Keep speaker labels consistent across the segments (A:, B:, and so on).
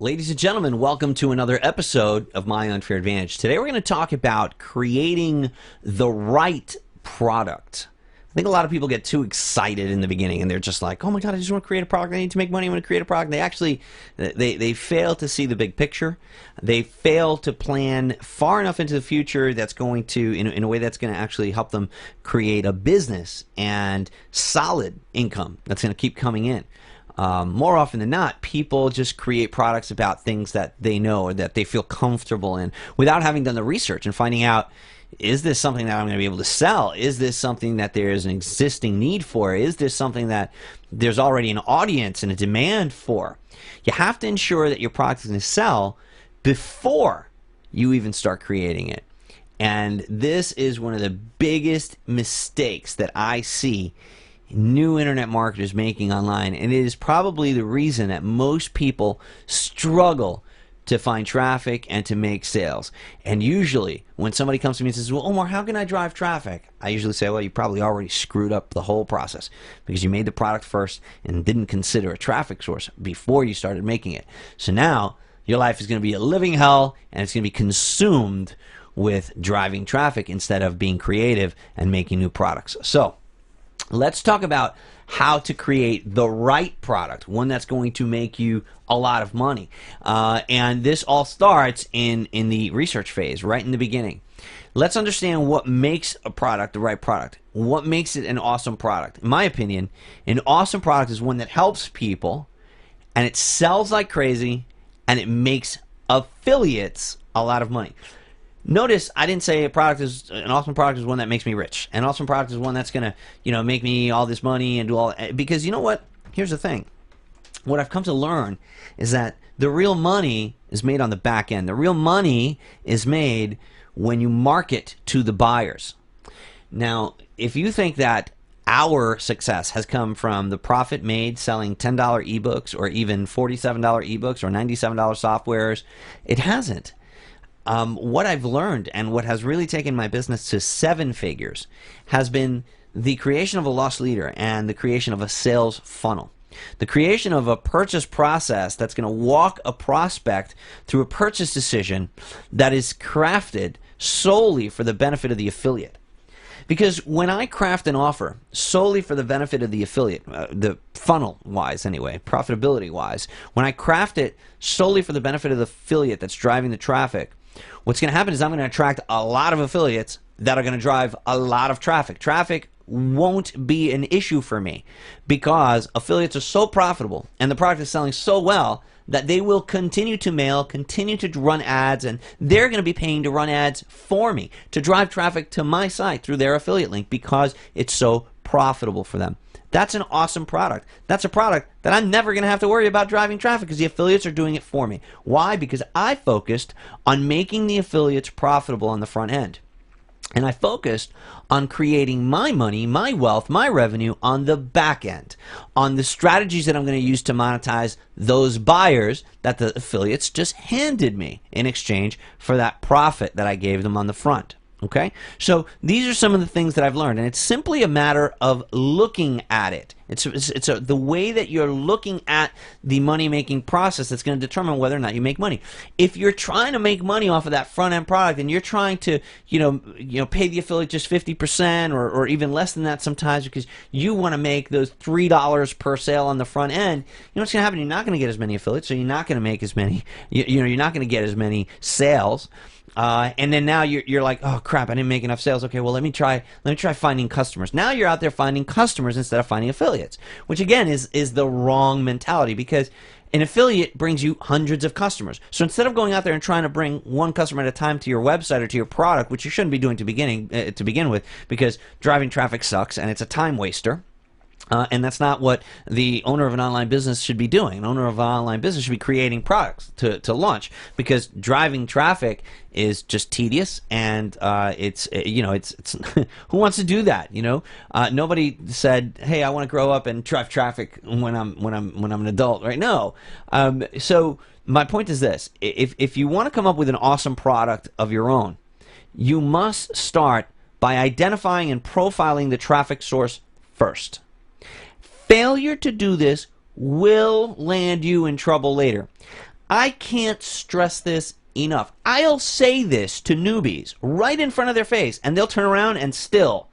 A: Ladies and gentlemen, welcome to another episode of My Unfair Advantage. Today we're going to talk about creating the right product. I think a lot of people get too excited in the beginning and they're just like, oh my God, I just want to create a product. I need to make money. I want to create a product. They actually, they fail to see the big picture. They fail to plan far enough into the future that's going to, in a way that's going to actually help them create a business and solid income that's going to keep coming in. More often than not, people just create products about things that they know or that they feel comfortable in without having done the research and finding out, is this something that I'm going to be able to sell? Is this something that there is an existing need for? Is this something that there's already an audience and a demand for? You have to ensure that your product is going to sell before you even start creating it. And this is one of the biggest mistakes that I see new internet marketers making online, and it is probably the reason that most people struggle to find traffic and to make sales. And usually when somebody comes to me and says, well, Omar, how can I drive traffic? I usually say, well, you probably already screwed up the whole process because you made the product first and didn't consider a traffic source before you started making it. So now your life is going to be a living hell and it's going to be consumed with driving traffic instead of being creative and making new products. So let's talk about how to create the right product, one that's going to make you a lot of money. And this all starts in the research phase, right in the beginning. Let's understand what makes a product the right product. What makes it an awesome product? In my opinion, an awesome product is one that helps people and it sells like crazy and it makes affiliates a lot of money. Notice I didn't say an awesome product is one that makes me rich. An awesome product is one that's going to, make me all this money and do all, because you know what? Here's the thing. What I've come to learn is that the real money is made on the back end. The real money is made when you market to the buyers. Now, if you think that our success has come from the profit made selling $10 ebooks or even $47 ebooks or $97 softwares, it hasn't. What I've learned and what has really taken my business to 7 figures has been the creation of a loss leader and the creation of a sales funnel. The creation of a purchase process that's going to walk a prospect through a purchase decision that is crafted solely for the benefit of the affiliate. Because when I craft an offer solely for the benefit of the affiliate, the funnel-wise anyway, profitability-wise, when I craft it solely for the benefit of the affiliate that's driving the traffic, what's going to happen is I'm going to attract a lot of affiliates that are going to drive a lot of traffic. Traffic won't be an issue for me because affiliates are so profitable and the product is selling so well that they will continue to mail, continue to run ads, and they're going to be paying to run ads for me to drive traffic to my site through their affiliate link because it's so profitable for them. That's an awesome product. That's a product that I'm never going to have to worry about driving traffic because the affiliates are doing it for me. Why? Because I focused on making the affiliates profitable on the front end. And I focused on creating my money, my wealth, my revenue on the back end, on the strategies that I'm going to use to monetize those buyers that the affiliates just handed me in exchange for that profit that I gave them on the front. Okay, so these are some of the things that I've learned, and it's simply a matter of looking at it. It's the way that you're looking at the money-making process that's going to determine whether or not you make money. If you're trying to make money off of that front-end product, and you're trying to, pay the affiliate just 50% or even less than that sometimes because you want to make those $3 per sale on the front end, you know what's going to happen? You're not going to get as many affiliates, so you're not going to make as many. You're not going to get as many sales. And then now you're like, oh crap, I didn't make enough sales. Okay, well let me try finding customers. Now you're out there finding customers instead of finding affiliates, which again is the wrong mentality because an affiliate brings you hundreds of customers. So instead of going out there and trying to bring one customer at a time to your website or to your product, which you shouldn't be doing to begin with, because driving traffic sucks and it's a time waster. And that's not what the owner of an online business should be doing. An owner of an online business should be creating products to launch because driving traffic is just tedious and it's who wants to do that? Nobody said, hey, I want to grow up and drive traffic when I'm an adult, right? No. So my point is this: if you want to come up with an awesome product of your own, you must start by identifying and profiling the traffic source first. Failure to do this will land you in trouble later. I can't stress this enough. I'll say this to newbies right in front of their face, and they'll turn around and still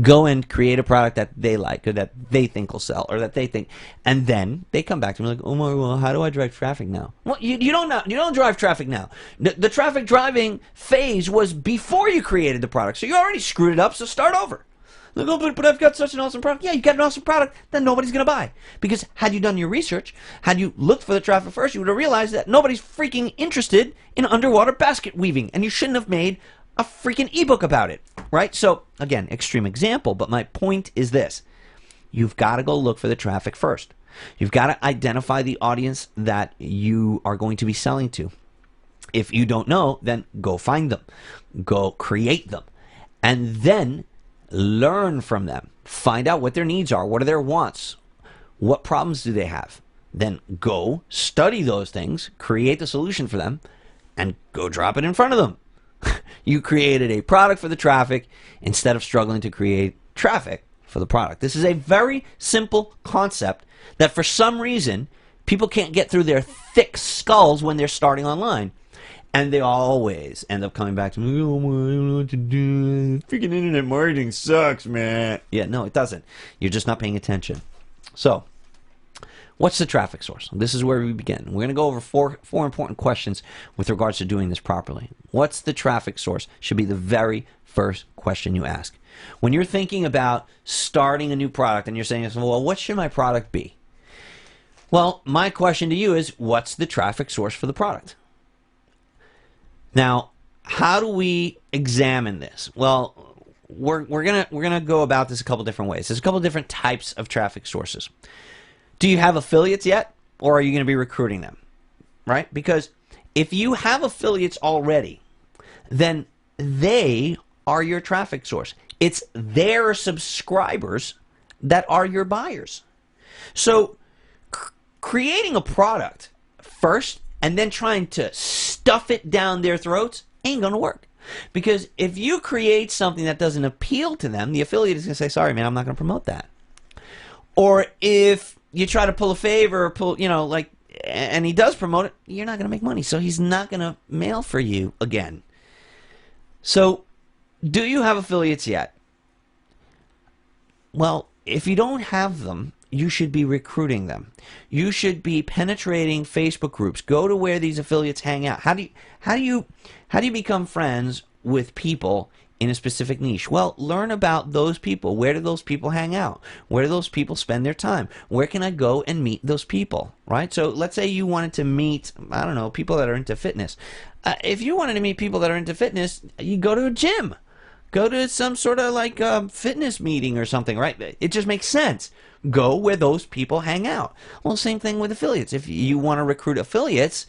A: go and create a product that they like or that they think will sell or that they think, and then they come back to me like, Omar, well, how do I drive traffic now? Well, you don't know. You don't drive traffic now. The traffic driving phase was before you created the product, so you already screwed it up. So start over. Like, oh, but I've got such an awesome product. Yeah, you got an awesome product that nobody's going to buy. Because had you done your research, had you looked for the traffic first, you would have realized that nobody's freaking interested in underwater basket weaving. And you shouldn't have made a freaking ebook about it, right? So, again, extreme example, but my point is this. You've got to go look for the traffic first. You've got to identify the audience that you are going to be selling to. If you don't know, then go find them. Go create them. And then learn from them. Find out what their needs are. What are their wants? What problems do they have? Then go study those things, create the solution for them, and go drop it in front of them. You created a product for the traffic instead of struggling to create traffic for the product. This is a very simple concept that for some reason people can't get through their thick skulls when they're starting online. And they always end up coming back to me, oh, I don't know what to do. Freaking internet marketing sucks, man. Yeah, no, it doesn't. You're just not paying attention. So, what's the traffic source? This is where we begin. We're going to go over four important questions with regards to doing this properly. What's the traffic source? Should be the very first question you ask. When you're thinking about starting a new product and you're saying, well, what should my product be? Well, my question to you is, what's the traffic source for the product? Now, how do we examine this? Well, we're gonna go about this a couple different ways. There's a couple different types of traffic sources. Do you have affiliates yet, or are you going to be recruiting them? Right? Because if you have affiliates already, then they are your traffic source. It's their subscribers that are your buyers. So, creating a product first and then trying to stuff it down their throats ain't going to work. Because if you create something that doesn't appeal to them, the affiliate is going to say, sorry, man, I'm not going to promote that. Or if you try to pull a favor or pull, and he does promote it, you're not going to make money. So he's not going to mail for you again. So, do you have affiliates yet? Well, if you don't have them, you should be recruiting them. You should be penetrating Facebook groups. Go to where these affiliates hang out. How do you become friends with people in a specific niche? Well, learn about those people. Where do those people hang out? Where do those people spend their time? Where can I go and meet those people? Right? So let's say you wanted to meet, I don't know, people that are into fitness. If you wanted to meet people that are into fitness, you go to a gym. Go to some sort of fitness meeting or something, right? It just makes sense. Go where those people hang out. Well, same thing with affiliates. If you want to recruit affiliates,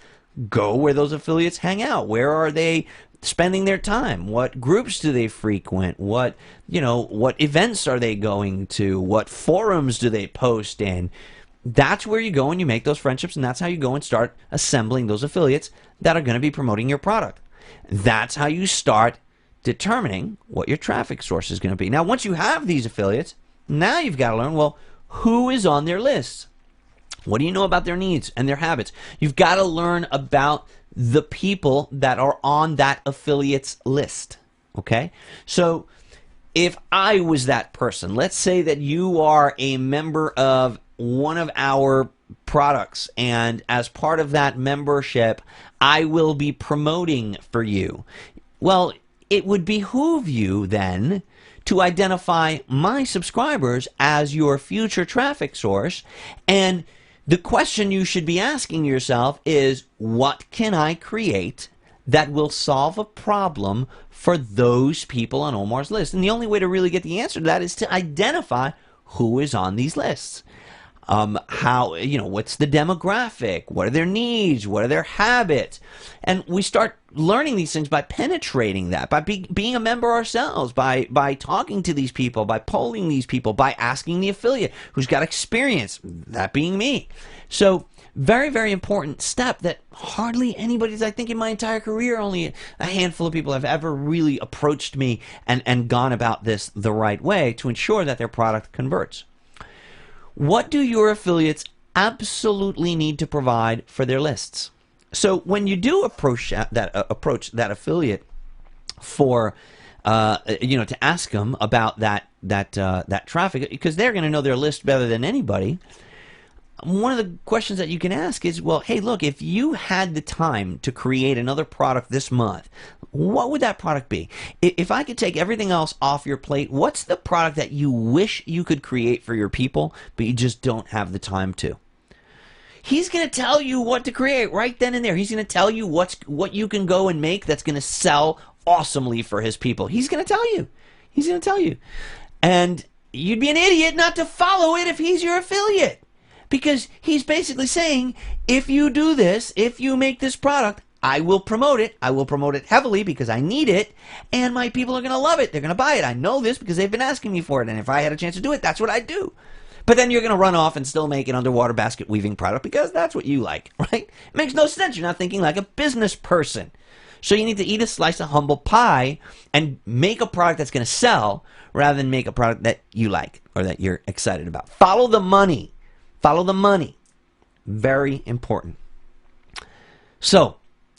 A: go where those affiliates hang out. Where are they spending their time? What groups do they frequent? What events are they going to? What forums do they post in? That's where you go and you make those friendships, and that's how you go and start assembling those affiliates that are going to be promoting your product. That's how you start determining what your traffic source is going to be. Now, once you have these affiliates, now you've got to learn, well, who is on their lists? What do you know about their needs and their habits? You've got to learn about the people that are on that affiliate's list. Okay? So, if I was that person, let's say that you are a member of one of our products, and as part of that membership, I will be promoting for you. Well, it would behoove you then to identify my subscribers as your future traffic source. And the question you should be asking yourself is, what can I create that will solve a problem for those people on Omar's list? And the only way to really get the answer to that is to identify who is on these lists. What's the demographic? What are their needs? What are their habits? And we start learning these things by penetrating that, by being a member ourselves, by talking to these people, by polling these people, by asking the affiliate who's got experience, that being me. So, very, very important step that hardly anybody's, I think in my entire career, only a handful of people have ever really approached me and gone about this the right way to ensure that their product converts. What do your affiliates absolutely need to provide for their lists? So when you do approach that affiliate for to ask them about that traffic, because they're going to know their list better than anybody. One of the questions that you can ask is, well, hey, look, if you had the time to create another product this month, what would that product be? If I could take everything else off your plate, what's the product that you wish you could create for your people, but you just don't have the time to? He's going to tell you what to create right then and there. He's going to tell you what you can go and make that's going to sell awesomely for his people. He's going to tell you. He's going to tell you. And you'd be an idiot not to follow it if he's your affiliate. Because he's basically saying, if you do this, if you make this product, I will promote it. I will promote it heavily because I need it, and my people are going to love it. They're going to buy it. I know this because they've been asking me for it, and if I had a chance to do it, that's what I'd do. But then you're going to run off and still make an underwater basket weaving product because that's what you like, right? It makes no sense. You're not thinking like a business person. So you need to eat a slice of humble pie and make a product that's going to sell rather than make a product that you like or that you're excited about. Follow the money. Follow the money. Very important. So,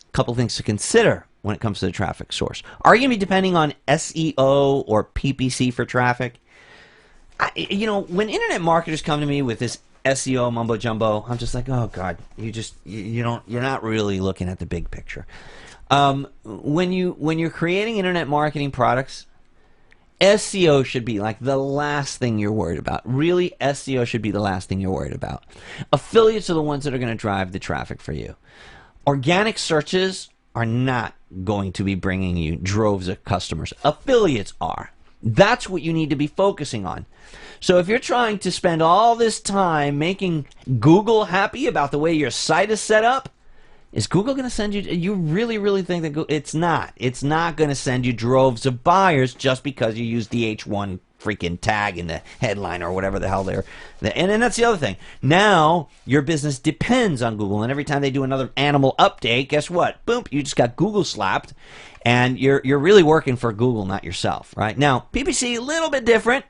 A: a couple things to consider when it comes to the traffic source. Are you going to be depending on SEO or PPC for traffic? When internet marketers come to me with this SEO mumbo jumbo, I'm just like, oh God, you're not really looking at the big picture. When you're creating internet marketing products, SEO should be like the last thing you're worried about. Really, SEO should be the last thing you're worried about. Affiliates are the ones that are going to drive the traffic for you. Organic searches are not going to be bringing you droves of customers. Affiliates are. That's what you need to be focusing on. So if you're trying to spend all this time making Google happy about the way your site is set up, is Google going to send you? You really think that it's not? It's not going to send you droves of buyers just because you use the H1 freaking tag in the headline or whatever the hell they're. And then that's the other thing. Now your business depends on Google, and every time they do another animal update, guess what? Boom! You just got Google slapped, and you're really working for Google, not yourself, right? Now PPC a little bit different,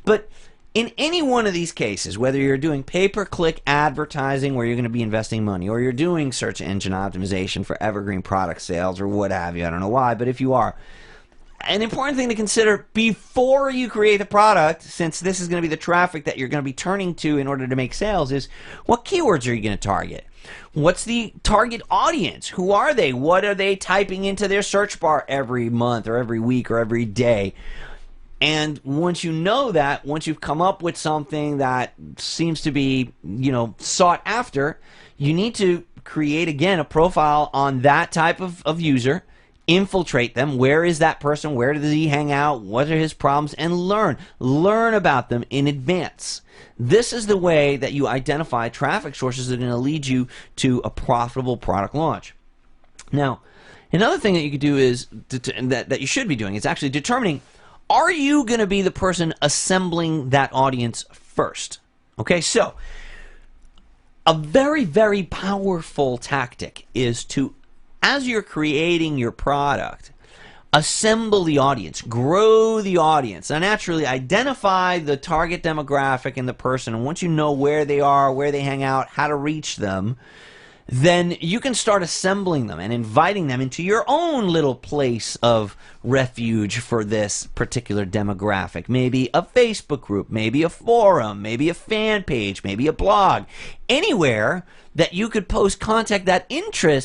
A: but. In any one of these cases, whether you're doing pay-per-click advertising where you're going to be investing money, or you're doing search engine optimization for evergreen product sales or what have you, I don't know why, but if you are, an important thing to consider before you create the product, since this is going to be the traffic that you're going to be turning to in order to make sales, is what keywords are you going to target? What's the target audience? Who are they? What are they typing into their search bar every month or every week or every day? And once you know that, once you've come up with something that seems to be, sought after, you need to create, again, a profile on that type of user, infiltrate them. Where is that person? Where does he hang out? What are his problems? And learn about them in advance. This is the way that you identify traffic sources that are going to lead you to a profitable product launch. Now, another thing that you could do is, that you should be doing, is actually determining, are you going to be the person assembling that audience first? Okay, so a very, very powerful tactic is to, as you're creating your product, assemble the audience, grow the audience. Now, naturally, identify the target demographic and the person, and once you know where they are, where they hang out, how to reach them, then you can start assembling them and inviting them into your own little place of refuge for this particular demographic. Maybe a Facebook group, maybe a forum, maybe a fan page, maybe a blog. Anywhere that you could post content that interests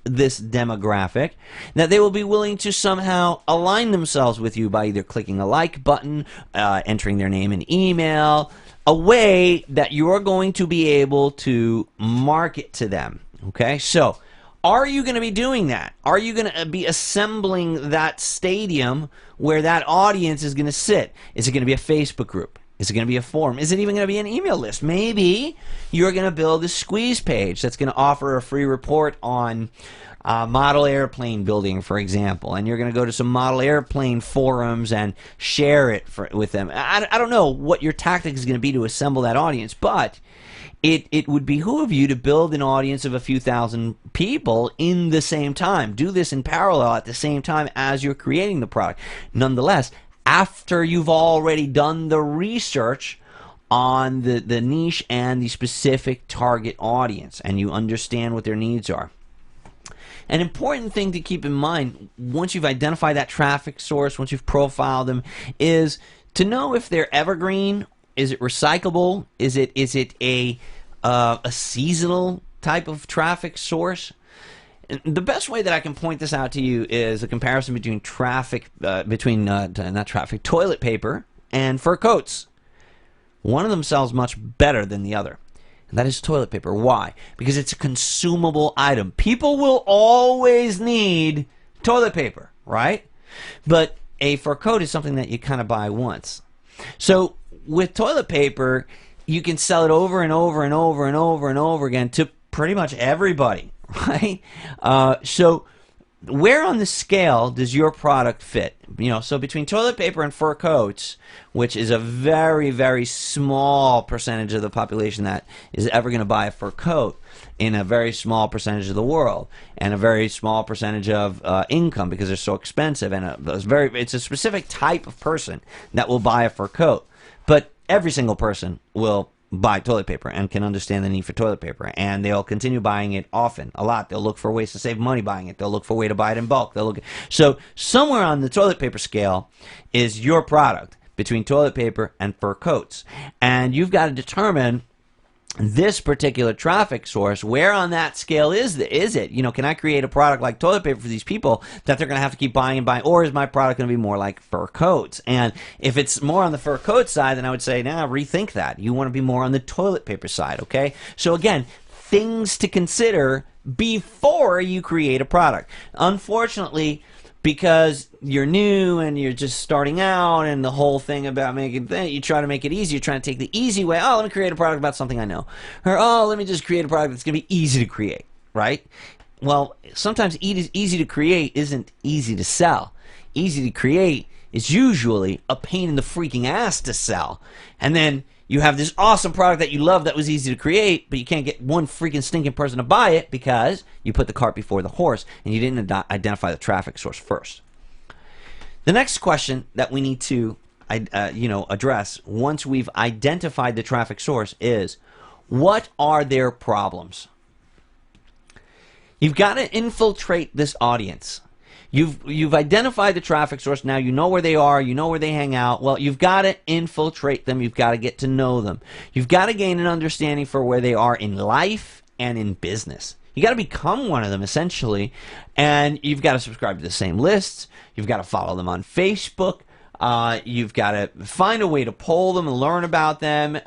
A: this demographic, that they will be willing to somehow align themselves with you by either clicking a like button, entering their name and email, a way that you're going to be able to market to them. Okay, so are you going to be doing that? Are you going to be assembling that stadium where that audience is going to sit? Is it going to be a Facebook group? Is it going to be a forum? Is it even going to be an email list? Maybe you're going to build a squeeze page that's going to offer a free report on model airplane building, for example, and you're going to go to some model airplane forums and share it with them. I don't know what your tactic is going to be to assemble that audience, but it would behoove you to build an audience of a few thousand people in the same time. Do this in parallel at the same time as you're creating the product. Nonetheless, after you've already done the research on the niche and the specific target audience, and you understand what their needs are. An important thing to keep in mind once you've identified that traffic source, once you've profiled them, is to know if they're evergreen. Is it recyclable? Is it a seasonal type of traffic source? And the best way that I can point this out to you is a comparison between toilet paper and fur coats. One of them sells much better than the other. And that is toilet paper. Why? Because it's a consumable item. People will always need toilet paper, right? But a fur coat is something that you kind of buy once. So with toilet paper, you can sell it over and over and over and over and over again to pretty much everybody, right? So where on the scale does your product fit? So between toilet paper and fur coats, which is a very, very small percentage of the population that is ever going to buy a fur coat in a very small percentage of the world, and a very small percentage of income because they're so expensive, and it's a specific type of person that will buy a fur coat. But every single person will buy toilet paper and can understand the need for toilet paper, and they'll continue buying it often, a lot. They'll look for ways to save money buying it. They'll look for a way to buy it in bulk. So somewhere on the toilet paper scale is your product between toilet paper and fur coats, and you've got to determine this particular traffic source. Where on that scale is it? Can I create a product like toilet paper for these people that they're going to have to keep buying and buying, or is my product going to be more like fur coats? And if it's more on the fur coat side, then I would say, rethink that. You want to be more on the toilet paper side, okay? So again, things to consider before you create a product. Unfortunately, because you're new and you're just starting out, and the whole thing about you try to make it easy. You're trying to take the easy way. Oh, let me create a product about something I know. Or, let me just create a product that's going to be easy to create, right? Well, sometimes easy to create isn't easy to sell. Easy to create is usually a pain in the freaking ass to sell. And then you have this awesome product that you love that was easy to create, but you can't get one freaking stinking person to buy it because you put the cart before the horse and you didn't identify the traffic source first. The next question that we need to address once we've identified the traffic source is, what are their problems? You've got to infiltrate this audience. You've identified the traffic source. Now you know where they are. You know where they hang out. Well, you've got to infiltrate them. You've got to get to know them. You've got to gain an understanding for where they are in life and in business. You got to become one of them, essentially, and you've got to subscribe to the same lists. You've got to follow them on Facebook. You've got to find a way to poll them and learn about them.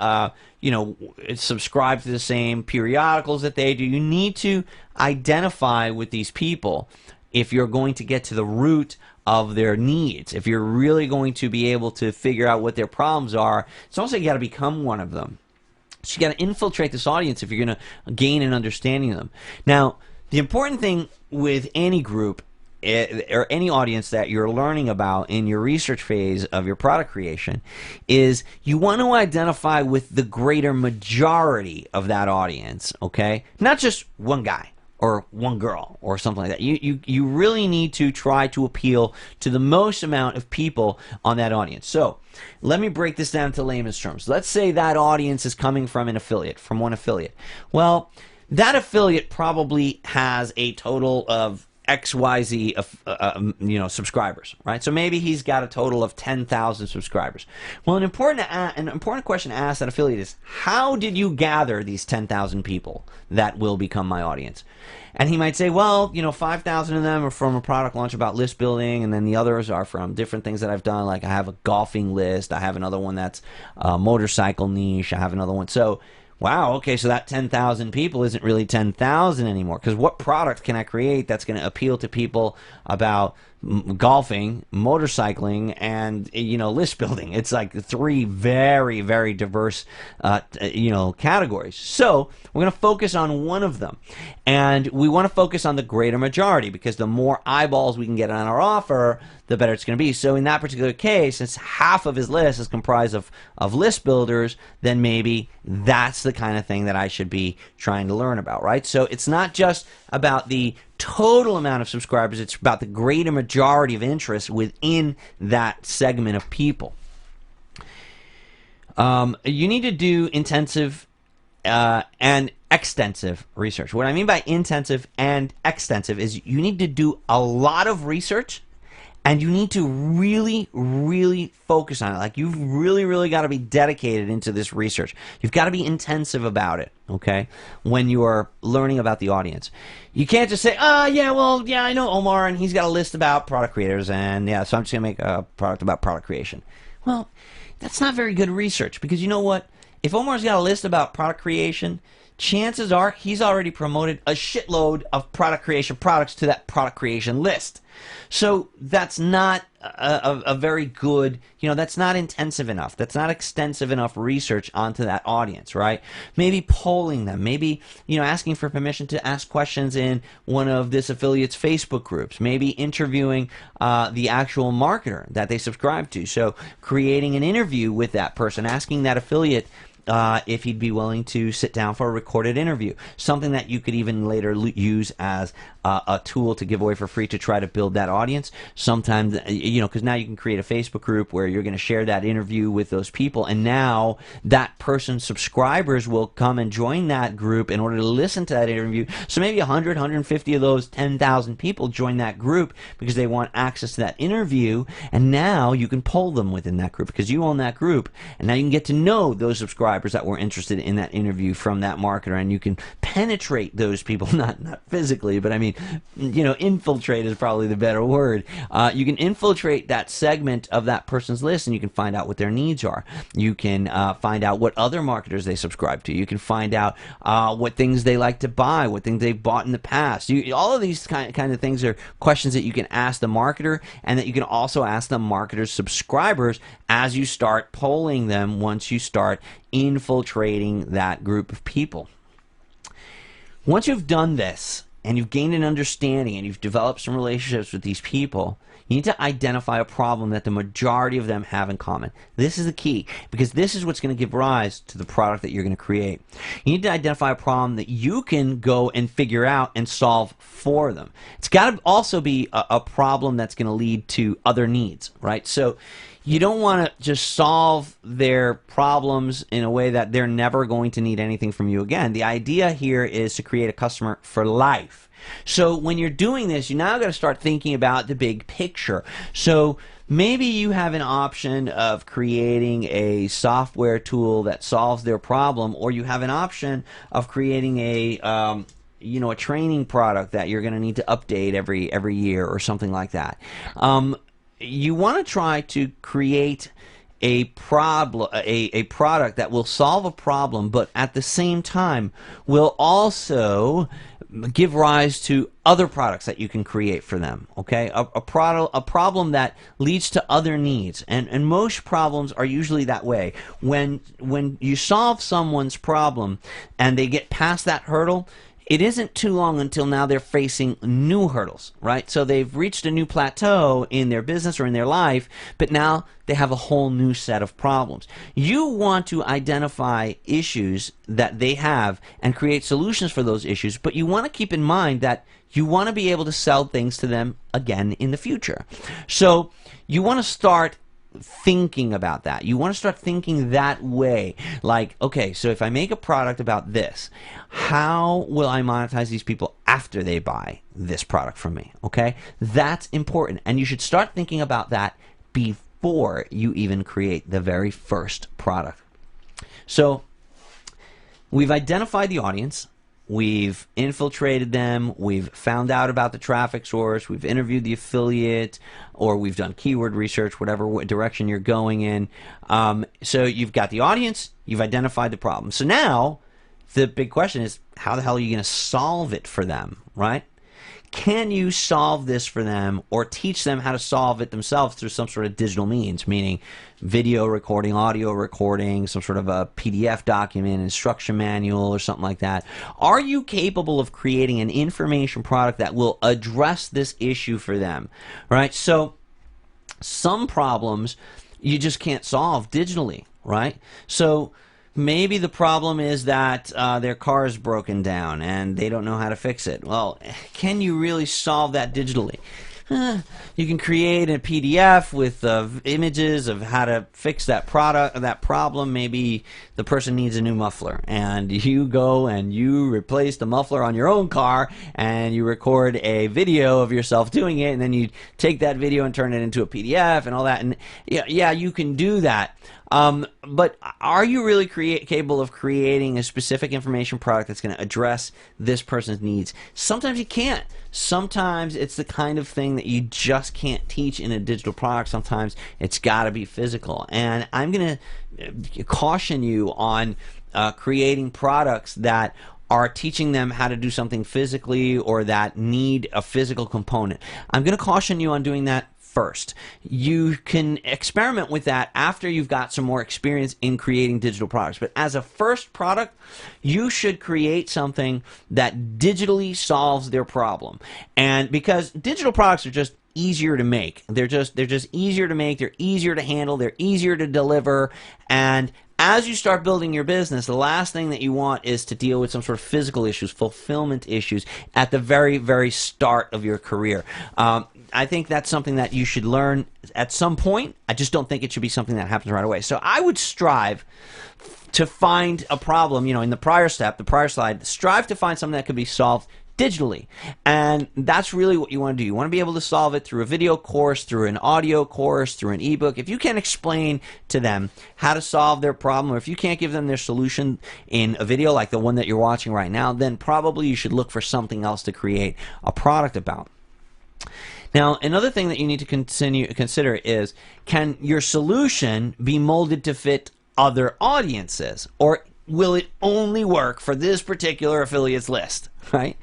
A: Subscribe to the same periodicals that they do. You need to identify with these people if you're going to get to the root of their needs. If you're really going to be able to figure out what their problems are, it's also you got to become one of them. So you got to infiltrate this audience if you're going to gain an understanding of them. Now, the important thing with any group or any audience that you're learning about in your research phase of your product creation is you want to identify with the greater majority of that audience, okay? Not just one guy or one girl or something like that. You really need to try to appeal to the most amount of people on that audience. So let me break this down to layman's terms. Let's say that audience is coming from an affiliate, from one affiliate. Well, that affiliate probably has a total of XYZ subscribers, right? So maybe he's got a total of 10,000 subscribers. Well, an important question to ask that affiliate is, how did you gather these 10,000 people that will become my audience? And he might say, 5,000 of them are from a product launch about list building, and then the others are from different things that I've done. Like I have a golfing list, I have another one that's a motorcycle niche, I have another one. So wow, okay, so that 10,000 people isn't really 10,000 anymore, because what product can I create that's going to appeal to people about golfing, motorcycling, and list building? It's like three very, very diverse categories. So we're going to focus on one of them, and we want to focus on the greater majority, because the more eyeballs we can get on our offer, the better it's going to be. So in that particular case, since half of his list is comprised of list builders, then maybe that's the kind of thing that I should be trying to learn about, right? So it's not just about the total amount of subscribers, it's about the greater majority of interest within that segment of people. You need to do intensive and extensive research. What I mean by intensive and extensive is you need to do a lot of research, and you need to really, really focus on it. Like, you've really, really got to be dedicated into this research. You've got to be intensive about it, okay, when you are learning about the audience. You can't just say, yeah, I know Omar, and he's got a list about product creators, and yeah, so I'm just going to make a product about product creation. Well, that's not very good research, because you know what? If Omar's got a list about product creation, chances are he's already promoted a shitload of product creation products to that product creation list. So that's not a very good, that's not intensive enough. That's not extensive enough research onto that audience, right? Maybe polling them, maybe, asking for permission to ask questions in one of this affiliate's Facebook groups, maybe interviewing the actual marketer that they subscribe to. So creating an interview with that person, asking that affiliate if he'd be willing to sit down for a recorded interview, something that you could even later use as a tool to give away for free to try to build that audience. Sometimes, because now you can create a Facebook group where you're going to share that interview with those people, and now that person's subscribers will come and join that group in order to listen to that interview. So maybe 100, 150 of those 10,000 people join that group because they want access to that interview, and now you can poll them within that group because you own that group, and now you can get to know those subscribers that were interested in that interview from that marketer, and you can penetrate those people, not physically, but I mean, infiltrate is probably the better word. You can infiltrate that segment of that person's list, and you can find out what their needs are. You can find out what other marketers they subscribe to. You can find out what things they like to buy, what things they've bought in the past. All of these kind of things are questions that you can ask the marketer, and that you can also ask the marketer's subscribers as you start polling them once you start infiltrating that group of people. Once you've done this and you've gained an understanding and you've developed some relationships with these people, you need to identify a problem that the majority of them have in common. This is the key, because this is what's going to give rise to the product that you're going to create. You need to identify a problem that you can go and figure out and solve for them. It's got to also be a problem that's going to lead to other needs, right? So you don't want to just solve their problems in a way that they're never going to need anything from you again. The idea here is to create a customer for life. So when you're doing this, you now got to start thinking about the big picture. So maybe you have an option of creating a software tool that solves their problem, or you have an option of creating a training product that you're going to need to update every year or something like that. You want to try to create a product that will solve a problem, but at the same time will also give rise to other products that you can create for them. Okay, a problem that leads to other needs, and most problems are usually that way. When you solve someone's problem and they get past that hurdle, it isn't too long until now they're facing new hurdles, right? So they've reached a new plateau in their business or in their life, but now they have a whole new set of problems. You want to identify issues that they have and create solutions for those issues, but you want to keep in mind that you want to be able to sell things to them again in the future. So you want to start thinking about that. You want to start thinking that way. Like, okay, so if I make a product about this, how will I monetize these people after they buy this product from me? Okay, that's important, and you should start thinking about that before you even create the very first product. So we've identified the audience, we've infiltrated them, we've found out about the traffic source, we've interviewed the affiliate, or we've done keyword research, whatever direction you're going in. So you've got the audience, you've identified the problem. So now the big question is, how the hell are you going to solve it for them, right? Can you solve this for them, or teach them how to solve it themselves through some sort of digital means, meaning video recording, audio recording, some sort of a PDF document, instruction manual, or something like that? Are you capable of creating an information product that will address this issue for them, right? So some problems you just can't solve digitally, right? So maybe the problem is that their car is broken down and they don't know how to fix it. Well, can you really solve that digitally? You can create a PDF with images of how to fix that product, that problem. Maybe the person needs a new muffler, and you go and you replace the muffler on your own car, and you record a video of yourself doing it, and then you take that video and turn it into a PDF and all that. And yeah, you can do that. But are you really capable of creating a specific information product that's going to address this person's needs? Sometimes you can't. Sometimes it's the kind of thing that you just can't teach in a digital product. Sometimes it's got to be physical. And I'm going to caution you on creating products that are teaching them how to do something physically or that need a physical component. I'm going to caution you on doing that first. You can experiment with that after you've got some more experience in creating digital products. But as a first product, you should create something that digitally solves their problem. And because digital products are just easier to make. They're just easier to make, they're easier to handle, they're easier to deliver, and as you start building your business, the last thing that you want is to deal with some sort of physical issues, fulfillment issues at the very, very start of your career. I think that's something that you should learn at some point. I just don't think it should be something that happens right away. So I would strive to find a problem, in the prior step, the prior slide, strive to find something that could be solved digitally. And that's really what you want to do. You want to be able to solve it through a video course, through an audio course, through an ebook. If you can't explain to them how to solve their problem, or if you can't give them their solution in a video like the one that you're watching right now, then probably you should look for something else to create a product about. Now, another thing that you need to consider is, can your solution be molded to fit other audiences, or will it only work for this particular affiliates list, right?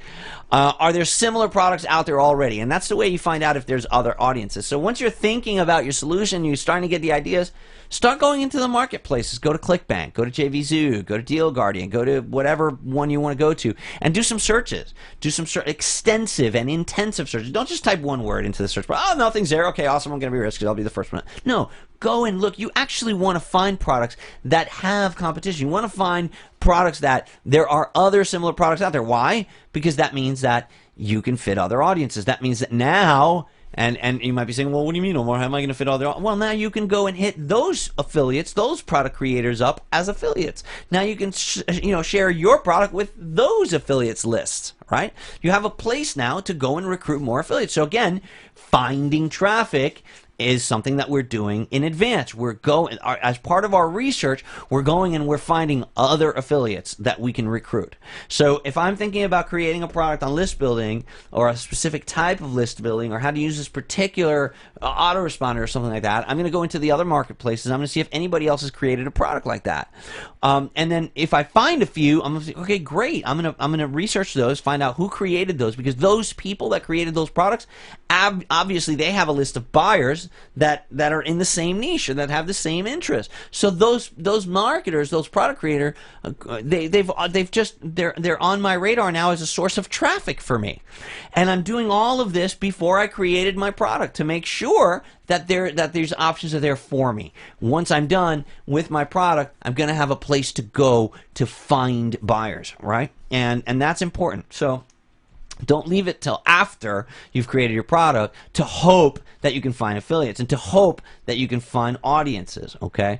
A: Are there similar products out there already? And that's the way you find out if there's other audiences. So once you're thinking about your solution, you're starting to get the ideas, start going into the marketplaces. Go to ClickBank, go to JVZoo, go to Deal Guardian, go to whatever one you want to go to, and do some searches. Do some extensive and intensive searches. Don't just type one word into the search bar. Oh, nothing's there. Okay, awesome. I'm going to be risky. I'll be the first one. No, go and look. You actually want to find products that have competition. You want to find products that there are other similar products out there. Why? Because that means that you can fit other audiences. That means that now, and you might be saying, well, what do you mean, Omar? How am I going to fit other? Well, now you can go and hit those affiliates, those product creators up as affiliates. Now you can share your product with those affiliates lists, right? You have a place now to go and recruit more affiliates. So again, finding traffic is something that we're doing in advance. We're going, as part of our research, we're going and we're finding other affiliates that we can recruit. So if I'm thinking about creating a product on list building, or a specific type of list building, or how to use this particular autoresponder or something like that, I'm going to go into the other marketplaces. I'm going to see if anybody else has created a product like that. And then if I find a few, I'm going to say, okay, great. I'm going to research those, find out who created those, because those people that created those products, obviously they have a list of buyers that are in the same niche or that have the same interest. So those marketers, those product creators, they're on my radar now as a source of traffic for me. And I'm doing all of this before I created my product to make sure that these options are there for me. Once I'm done with my product, I'm going to have a place to go to find buyers, right? And that's important. So don't leave it till after you've created your product to hope that you can find affiliates and to hope that you can find audiences, okay?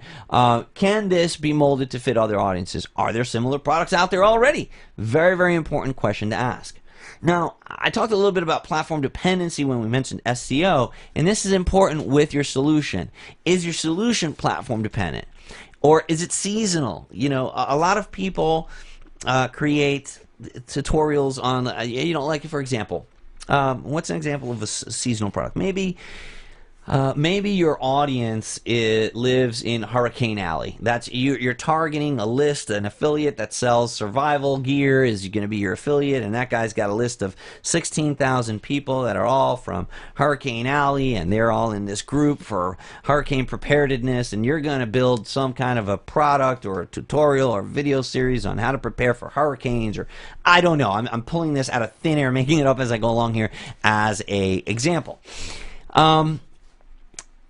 A: Can this be molded to fit other audiences? Are there similar products out there already? Very, very important question to ask. Now, I talked a little bit about platform dependency when we mentioned SEO, and this is important with your solution. Is your solution platform dependent? Or is it seasonal? A lot of people create tutorials on, like, for example, what's an example of a seasonal product? Maybe your audience lives in Hurricane Alley. That's you're targeting a list, an affiliate that sells survival gear is going to be your affiliate, and that guy's got a list of 16,000 people that are all from Hurricane Alley, and they're all in this group for hurricane preparedness, and you're going to build some kind of a product or a tutorial or video series on how to prepare for hurricanes, or I don't know. I'm pulling this out of thin air, making it up as I go along here as a example.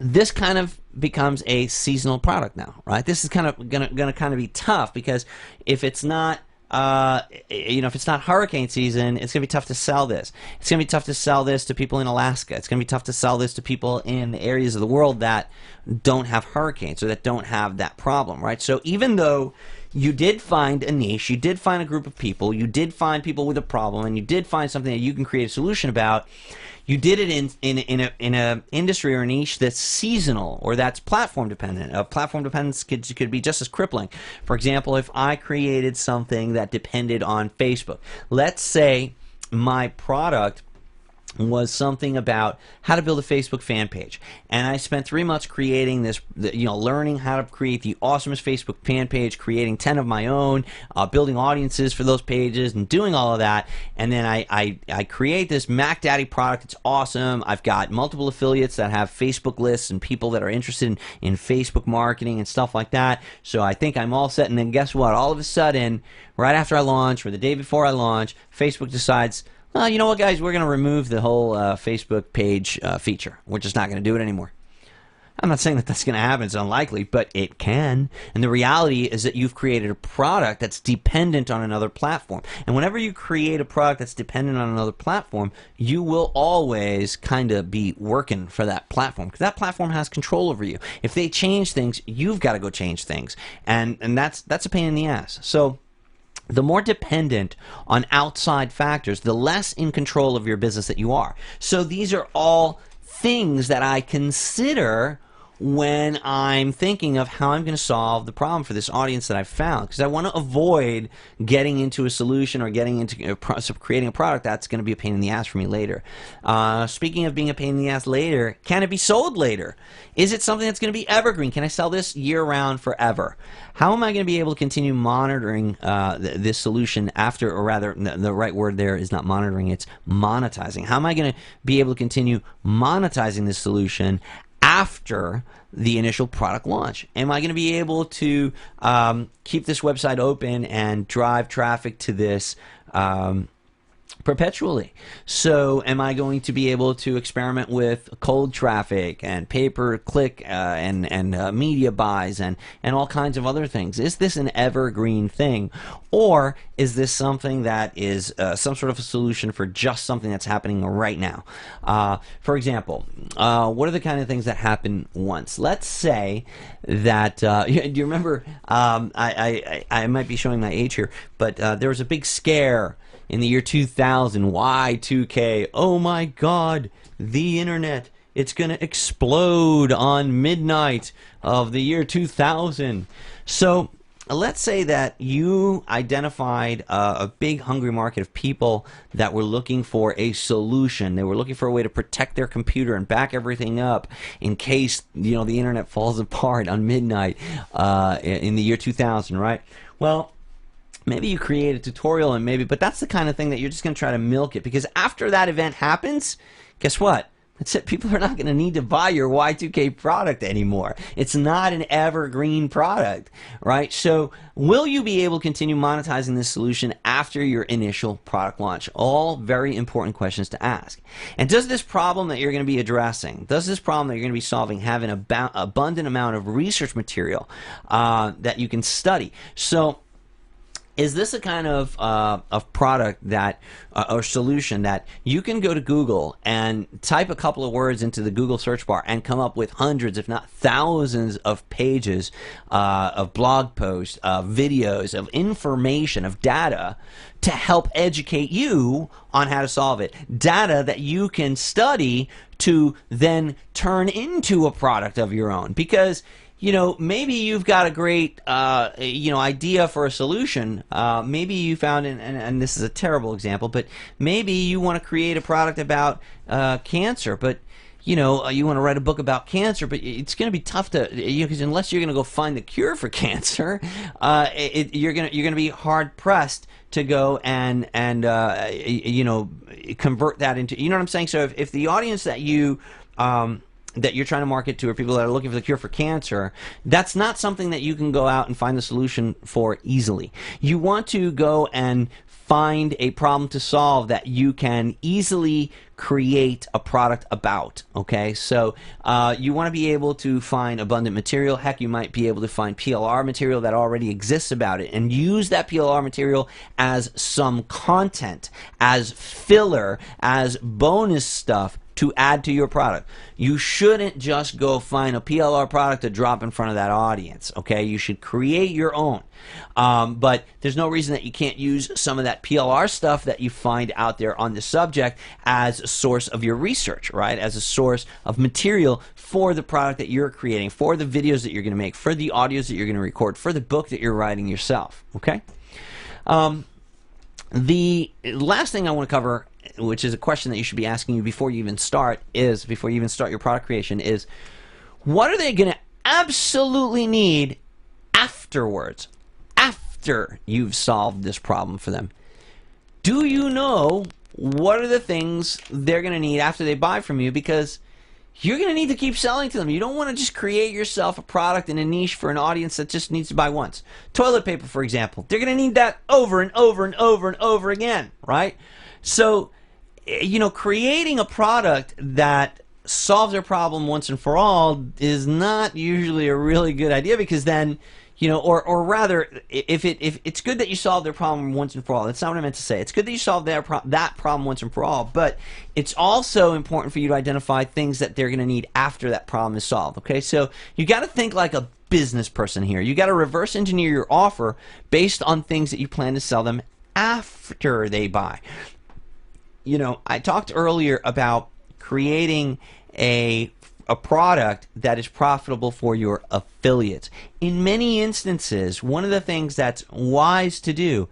A: This kind of becomes a seasonal product now, right? This is kind of gonna kind of be tough, because if it's not if it's not hurricane season, it's going to be tough to sell this. It's going to be tough to sell this to people in Alaska. It's going to be tough to sell this to people in areas of the world that don't have hurricanes or that don't have that problem, right? So even though you did find a niche, you did find a group of people, you did find people with a problem, and you did find something that you can create a solution about, you did it in a industry or a niche that's seasonal or that's platform dependent. Platform dependence could be just as crippling. For example, if I created something that depended on Facebook, let's say my product was something about how to build a Facebook fan page, and I spent 3 months creating this, learning how to create the awesomest Facebook fan page, creating 10 of my own, building audiences for those pages and doing all of that, and then I create this Mac Daddy product. It's awesome. I've got multiple affiliates that have Facebook lists and people that are interested in Facebook marketing and stuff like that, so I think I'm all set. And then guess what? All of a sudden, right after I launch or the day before I launch, Facebook decides, well, you know what, guys, we're going to remove the whole Facebook page feature. We're just not going to do it anymore. I'm not saying that that's going to happen. It's unlikely, but it can. And the reality is that you've created a product that's dependent on another platform. And whenever you create a product that's dependent on another platform, you will always kind of be working for that platform, because that platform has control over you. If they change things, you've got to go change things. And that's a pain in the ass. So the more dependent on outside factors, the less in control of your business that you are. So these are all things that I consider when I'm thinking of how I'm going to solve the problem for this audience that I've found, because I want to avoid getting into a solution or getting into creating a product that's going to be a pain in the ass for me later. Speaking of being a pain in the ass later, can it be sold later? Is it something that's going to be evergreen? Can I sell this year-round forever? How am I going to be able to continue monitoring this solution after, or rather, the right word there is not monitoring, it's monetizing. How am I going to be able to continue monetizing this solution after the initial product launch? Am I going to be able to keep this website open and drive traffic to this perpetually? So am I going to be able to experiment with cold traffic and pay-per-click and media buys and all kinds of other things? Is this an evergreen thing, or is this something that is some sort of a solution for just something that's happening right now? For example, what are the kind of things that happen once? Let's say that do you remember, I might be showing my age here, but there was a big scare in the year 2000, Y2K. Oh my God, the internet, it's going to explode on midnight of the year 2000. So let's say that you identified a big hungry market of people that were looking for a solution. They were looking for a way to protect their computer and back everything up in case, the internet falls apart on midnight in the year 2000, right? Well, maybe you create a tutorial but that's the kind of thing that you're just going to try to milk it, because after that event happens, guess what? That's it. People are not going to need to buy your Y2K product anymore. It's not an evergreen product, right? So will you be able to continue monetizing this solution after your initial product launch? All very important questions to ask. And does this problem that you're going to be addressing, does this problem that you're going to be solving have an abundant amount of research material that you can study? So is this a kind of product that or solution that you can go to Google and type a couple of words into the Google search bar and come up with hundreds, if not thousands, of pages of blog posts, of videos, of information, of data to help educate you on how to solve it? Data that you can study to then turn into a product of your own, because maybe you've got a great, idea for a solution. Maybe you found, and this is a terrible example, but maybe you want to create a product about cancer, but you want to write a book about cancer, but it's going to be tough to, because unless you're going to go find the cure for cancer, you're going to be hard pressed to go and convert that into, what I'm saying? So if the audience that that you're trying to market to are people that are looking for the cure for cancer, that's not something that you can go out and find the solution for easily. You want to go and find a problem to solve that you can easily create a product about. Okay, so you want to be able to find abundant material. Heck, you might be able to find PLR material that already exists about it and use that PLR material as some content, as filler, as bonus stuff to add to your product. You shouldn't just go find a PLR product to drop in front of that audience. Okay, you should create your own. But there's no reason that you can't use some of that PLR stuff that you find out there on the subject as a source of your research, right? As a source of material for the product that you're creating, for the videos that you're going to make, for the audios that you're going to record, for the book that you're writing yourself. Okay. The last thing I want to cover, which is a question that you should be asking you before you even start your product creation, is what are they going to absolutely need afterwards, after you've solved this problem for them? Do you know what are the things they're going to need after they buy from you? Because you're going to need to keep selling to them. You don't want to just create yourself a product in a niche for an audience that just needs to buy once. Toilet paper, for example. They're going to need that over and over and over and over again, right? So, you know, creating a product that solves their problem once and for all is not usually a really good idea, because then, you know, or rather, if it's good that you solve their problem once and for all. That's not what I meant to say. It's good that you solve that problem once and for all, but it's also important for you to identify things that they're going to need after that problem is solved. Okay, so you got to think like a business person here. You got to reverse engineer your offer based on things that you plan to sell them after they buy. You know, I talked earlier about creating a product that is profitable for your affiliates. In many instances, one of the things that's wise to do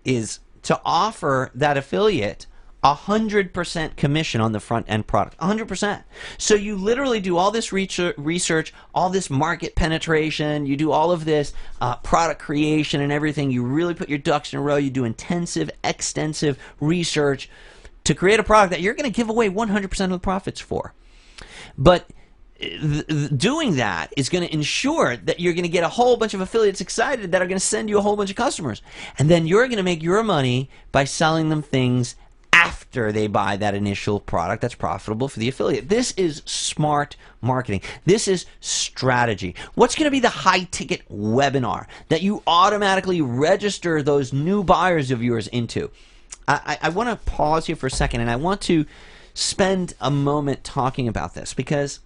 A: is to offer that affiliate 100% commission on the front end product. 100%. So you literally do all this research, all this market penetration, you do all of this product creation and everything. You really put your ducks in a row. You do intensive, extensive research to create a product that you're going to give away 100% of the profits for. But doing that is going to ensure that you're going to get a whole bunch of affiliates excited that are going to send you a whole bunch of customers. And then you're going to make your money by selling them things after they buy that initial product that's profitable for the affiliate. This is smart marketing. This is strategy. What's going to be the high-ticket webinar that you automatically register those new buyers of yours into? I want to pause here for a second, and I want to spend a moment talking about this, because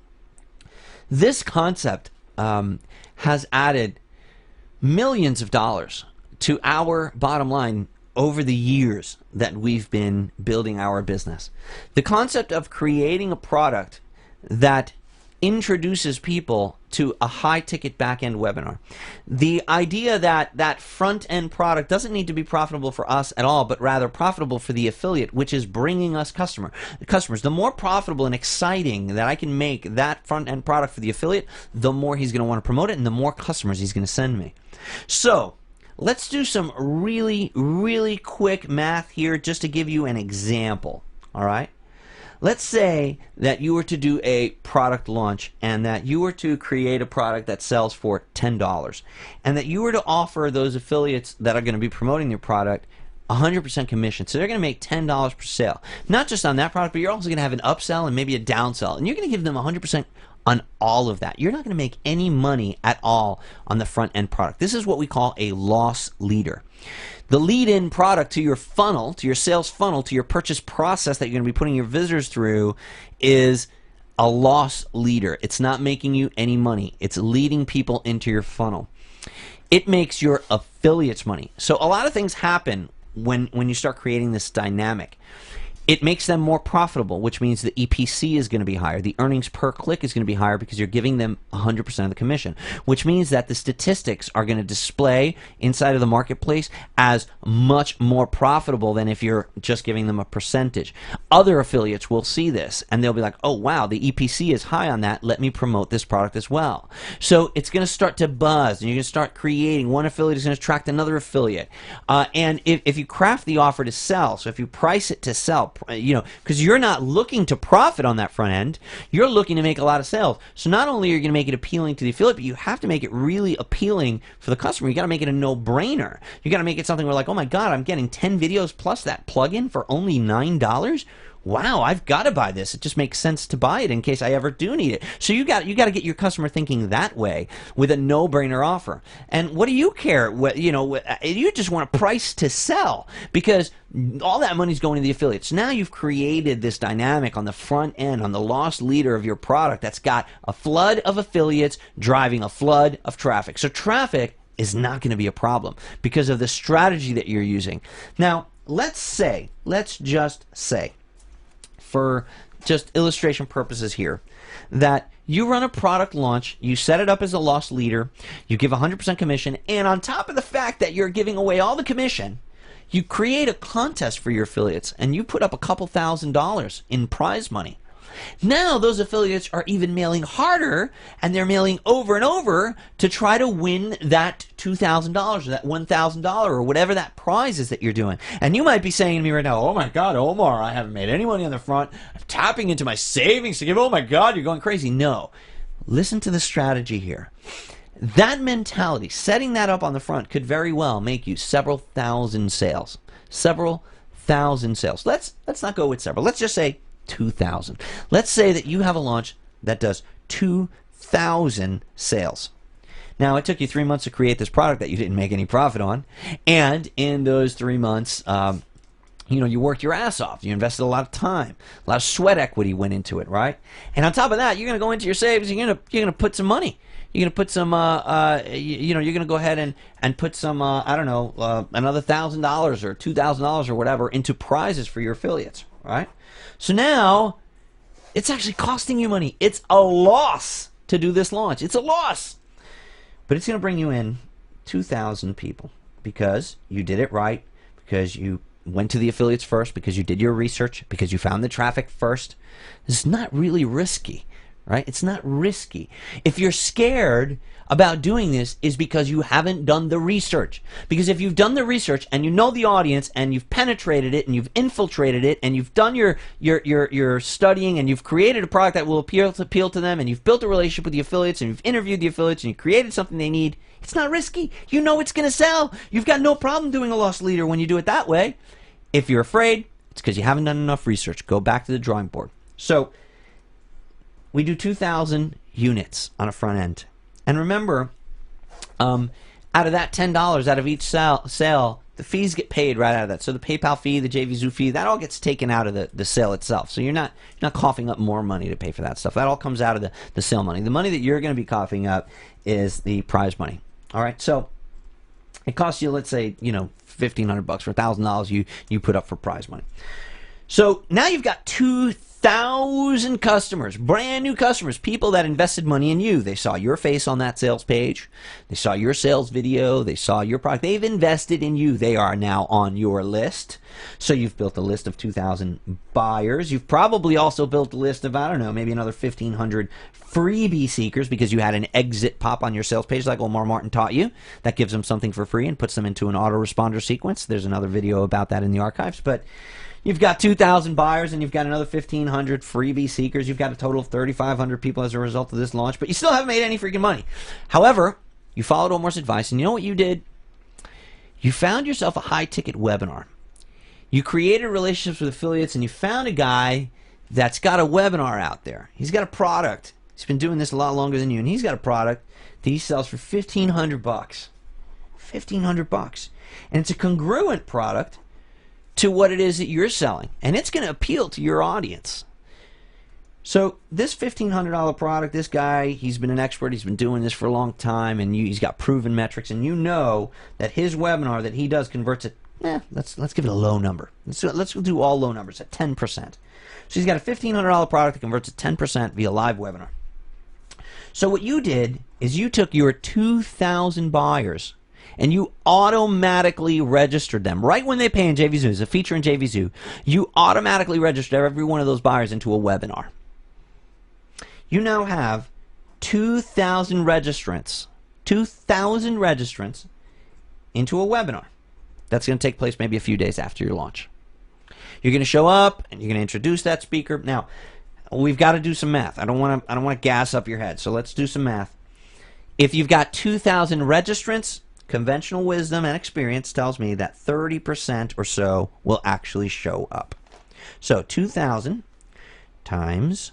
A: this concept has added millions of dollars to our bottom line over the years that we've been building our business. The concept of creating a product that introduces people to a high-ticket back-end webinar. The idea that that front-end product doesn't need to be profitable for us at all, but rather profitable for the affiliate, which is bringing us customers. The more profitable and exciting that I can make that front-end product for the affiliate, the more he's going to want to promote it and the more customers he's going to send me. So let's do some really, really quick math here just to give you an example. All right? Let's say that you were to do a product launch and that you were to create a product that sells for $10 and that you were to offer those affiliates that are going to be promoting your product 100% commission. So they're going to make $10 per sale. Not just on that product, but you're also going to have an upsell and maybe a downsell. And you're going to give them 100% on all of that. You're not going to make any money at all on the front end product. This is what we call a loss leader. The lead-in product to your funnel, to your sales funnel, to your purchase process that you're going to be putting your visitors through is a loss leader. It's not making you any money. It's leading people into your funnel. It makes your affiliates money. So a lot of things happen when you start creating this dynamic. It makes them more profitable, which means the EPC is going to be higher. The earnings per click is going to be higher because you're giving them 100% of the commission, which means that the statistics are going to display inside of the marketplace as much more profitable than if you're just giving them a percentage. Other affiliates will see this and they'll be like, oh wow, the EPC is high on that. Let me promote this product as well. So it's going to start to buzz and you're going to start creating. One affiliate is going to attract another affiliate. And if you craft the offer to sell, so if you price it to sell, because you're not looking to profit on that front end. You're looking to make a lot of sales. So not only are you going to make it appealing to the affiliate, but you have to make it really appealing for the customer. You got to make it a no-brainer. You got to make it something where like, oh my God, I'm getting 10 videos plus that plugin for only $9. Wow, I've got to buy this. It just makes sense to buy it in case I ever do need it. So you got to get your customer thinking that way with a no-brainer offer. And what do you care? You just want a price to sell because all that money's going to the affiliates. Now you've created this dynamic on the front end, on the loss leader of your product that's got a flood of affiliates driving a flood of traffic. So traffic is not going to be a problem because of the strategy that you're using. Now, let's just say, for just illustration purposes here, that you run a product launch, you set it up as a loss leader, you give 100% commission, and on top of the fact that you're giving away all the commission, you create a contest for your affiliates and you put up a couple $1,000s in prize money. Now those affiliates are even mailing harder, and they're mailing over and over to try to win that $2,000 or that $1,000 or whatever that prize is that you're doing. And you might be saying to me right now, oh my God, Omar, I haven't made any money on the front. I'm tapping into my savings to give. Oh my God, you're going crazy. No. Listen to the strategy here. That mentality, setting that up on the front, could very well make you several thousand sales. Several thousand sales. Let's not go with several. Let's just say 2,000. Let's say that you have a launch that does 2,000 sales. Now, it took you 3 months to create this product that you didn't make any profit on, and in those 3 months, you worked your ass off. You invested a lot of time, a lot of sweat equity went into it, right? And on top of that, you're going to go into your savings. You're going to put some money. You're going to put some, you're going to go ahead and put some, another $1,000 or $2,000 or whatever into prizes for your affiliates, right? So now, it's actually costing you money. It's a loss to do this launch. It's a loss. But it's going to bring you in 2,000 people because you did it right, because you went to the affiliates first, because you did your research, because you found the traffic first. It's not really risky, right? It's not risky. If you're scared about doing this, is because you haven't done the research. Because if you've done the research and you know the audience and you've penetrated it and you've infiltrated it and you've done your studying and you've created a product that will appeal to them and you've built a relationship with the affiliates and you've interviewed the affiliates and you created something they need, it's not risky. You know it's going to sell. You've got no problem doing a loss leader when you do it that way. If you're afraid, it's because you haven't done enough research. Go back to the drawing board. So we do 2,000 units on a front end. And remember, out of that $10, out of each sale, the fees get paid right out of that. So the PayPal fee, the JVZoo fee, that all gets taken out of the sale itself. So you're not coughing up more money to pay for that stuff. That all comes out of the sale money. The money that you're going to be coughing up is the prize money. All right, so it costs you, let's say, $1,500 for $1,000 you put up for prize money. So now you've got 2,000 customers, brand new customers, people that invested money in you. They saw your face on that sales page. They saw your sales video. They saw your product. They've invested in you. They are now on your list. So you've built a list of 2,000 buyers. You've probably also built a list of, maybe another 1,500 freebie seekers because you had an exit pop on your sales page like Omar Martin taught you. That gives them something for free and puts them into an autoresponder sequence. There's another video about that in the archives. But you've got 2,000 buyers and you've got another 1,500 freebie seekers. You've got a total of 3,500 people as a result of this launch, but you still haven't made any freaking money. However, you followed Omar's advice, and you know what you did? You found yourself a high-ticket webinar. You created relationships with affiliates, and you found a guy that's got a webinar out there. He's got a product. He's been doing this a lot longer than you, and he's got a product that he sells for $1,500. $1,500. And it's a congruent product to what it is that you're selling, and it's going to appeal to your audience. So this $1,500 product, this guy, he's been an expert, he's been doing this for a long time, and he's got proven metrics, and you know that his webinar that he does converts at, let's give it a low number. Let's do all low numbers at 10%. So he's got a $1,500 product that converts at 10% via live webinar. So what you did is you took your 2,000 buyers and you automatically registered them. Right when they pay in JVZoo, there's a feature in JVZoo, you automatically register every one of those buyers into a webinar. You now have 2,000 registrants. 2,000 registrants into a webinar. That's going to take place maybe a few days after your launch. You're going to show up and you're going to introduce that speaker. Now, we've got to do some math. I don't want to gas up your head. So let's do some math. If you've got 2,000 registrants, conventional wisdom and experience tells me that 30% or so will actually show up. So 2,000 times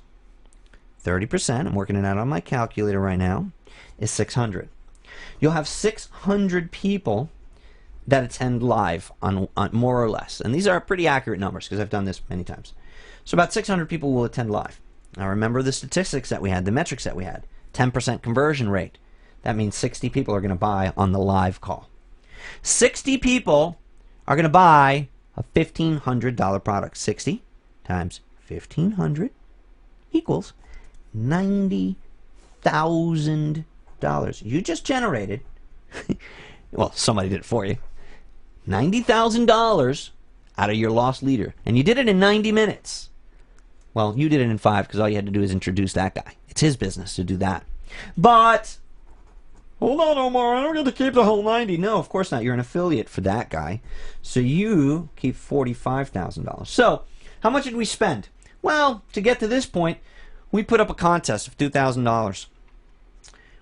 A: 30%, I'm working it out on my calculator right now, is 600. You'll have 600 people that attend live on more or less. And these are pretty accurate numbers because I've done this many times. So about 600 people will attend live. Now remember the statistics that we had, the metrics that we had. 10% conversion rate. That means 60 people are going to buy on the live call. 60 people are going to buy a $1,500 product. 60 times 1,500 equals $90,000. You just generated, well, somebody did it for you, $90,000 out of your lost leader. And you did it in 90 minutes. Well, you did it in 5 because all you had to do is introduce that guy. It's his business to do that. But hold on, Omar, I don't get to keep the whole 90. No, of course not. You're an affiliate for that guy. So you keep $45,000. So how much did we spend? Well, to get to this point, we put up a contest of $2,000.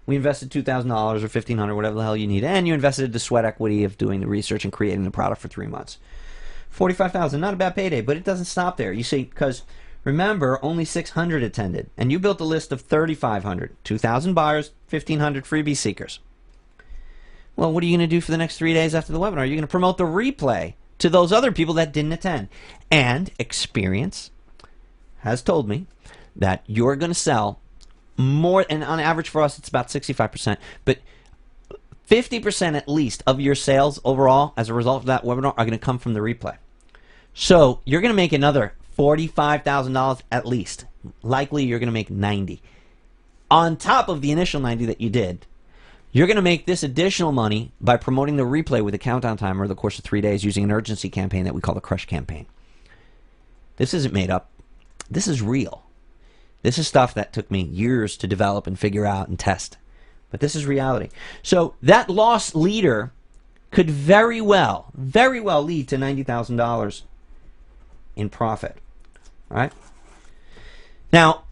A: We invested $2,000 or $1,500, whatever the hell you need, and you invested the sweat equity of doing the research and creating the product for 3 months. $45,000, not a bad payday, but it doesn't stop there. You see, because remember, only 600 attended, and you built a list of 3,500, 2,000 buyers, 1,500 freebie seekers. Well, what are you going to do for the next 3 days after the webinar? You're going to promote the replay to those other people that didn't attend. And experience has told me that you're going to sell more, and on average for us it's about 65%, but 50% at least of your sales overall as a result of that webinar are going to come from the replay. So you're going to make another $45,000 at least. Likely you're going to make 90. On top of the initial 90 that you did, you're going to make this additional money by promoting the replay with a countdown timer over the course of 3 days using an urgency campaign that we call the Crush campaign. This isn't made up. This is real. This is stuff that took me years to develop and figure out and test. But this is reality. So that lost leader could very well lead to $90,000 in profit. All right? Now,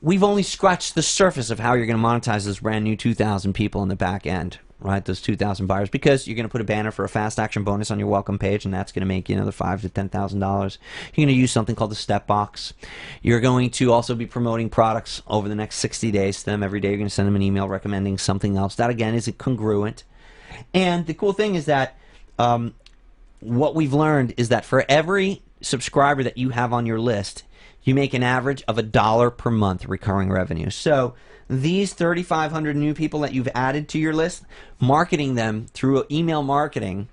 A: we've only scratched the surface of how you're going to monetize those brand new 2,000 people in the back end, right? Those 2,000 buyers, because you're going to put a banner for a fast action bonus on your welcome page, and that's going to make you another $5,000 to $10,000. You're going to use something called the step box. You're going to also be promoting products over the next 60 days to them. Every day you're going to send them an email recommending something else. That, again, is congruent. And the cool thing is that what we've learned is that for every subscriber that you have on your list, you make an average of $1 per month recurring revenue. So these 3,500 new people that you've added to your list, marketing them through email marketing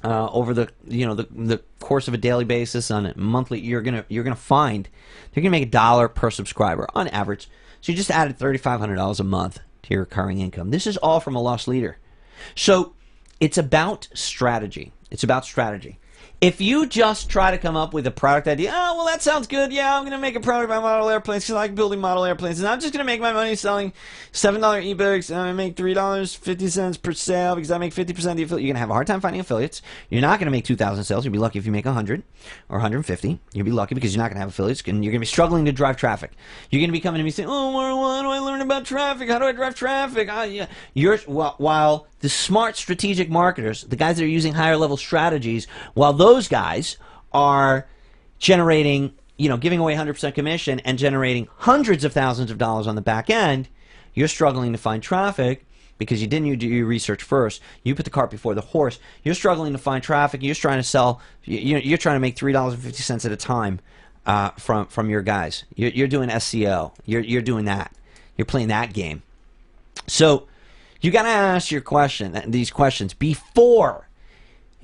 A: over the course of a daily basis, on a monthly, you're gonna find they're gonna make $1 per subscriber on average. So you just added $3,500 a month to your recurring income. This is all from a lost leader. So it's about strategy. It's about strategy. If you just try to come up with a product idea, oh, well, that sounds good. Yeah, I'm going to make a product about model airplanes because I like building model airplanes. And I'm just going to make my money selling $7 ebooks. And I make $3.50 per sale because I make 50% of the affiliate. You're going to have a hard time finding affiliates. You're not going to make 2,000 sales. You'll be lucky if you make 100 or 150. You'll be lucky because you're not going to have affiliates. And you're going to be struggling to drive traffic. You're going to be coming to me saying, oh, why do I learn about traffic? How do I drive traffic? While the smart strategic marketers, the guys that are using higher level strategies, while those guys are generating, giving away 100% commission and generating hundreds of thousands of dollars on the back end, you're struggling to find traffic because you didn't do your research first. You put the cart before the horse. You're struggling to find traffic. You're trying to sell. You're trying to make $3.50 at a time from your guys. You're doing SEO. You're doing that. You're playing that game. So you got to ask these questions before